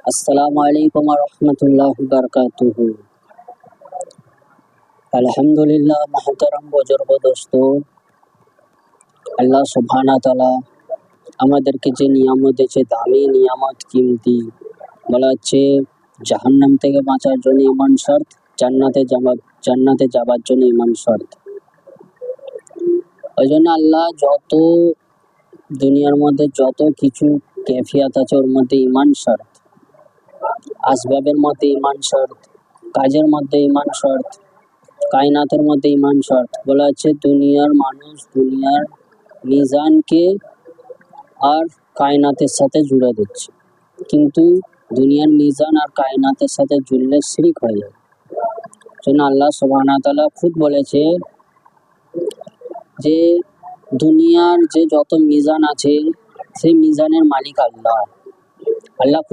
अस्सलामु अलैकुम वरहमतुल्लाहि वबरकातुहू। अल्हम्दुलिल्लाह महतरम बुजुर्ग दोस्तों, আল্লাহ সুবহানাহু ওয়া তাআলা আমাদেরকে যে নিয়ামত দিয়েছে, দামি নিয়ামত, কিমতি, বলা হচ্ছে জাহান্নাম থেকে বাঁচার জন্য ঈমান শর্ত, জান্নাতে যাবার জন্য ঈমান শর্ত। ওই জন্য আল্লাহ যত দুনিয়ার মধ্যে যত কিছু कैफियत আছে ওর মধ্যে ঈমান শর্ত। আসবাবের মধ্যে ঈমান শর্ত, কাজের মধ্যে ঈমান শর্ত, কায়নাতের মধ্যে ঈমান শর্ত। বলা হচ্ছে দুনিয়ার মানুষ দুনিয়ার মিজানকে আর কায়নাতের সাথে জুড়ে দিচ্ছে, কিন্তু দুনিয়ার মিজান আর কায়নাতের সাথে জুড়লে শিরক হয়ে যাবে। জন্য আল্লাহ সুবহানাহু ওয়া তাআলা খুদ বলেছে যে দুনিয়ার যে যত মিজান আছে সেই মিজানের মালিক আল্লাহ। আল্লাহ খুদ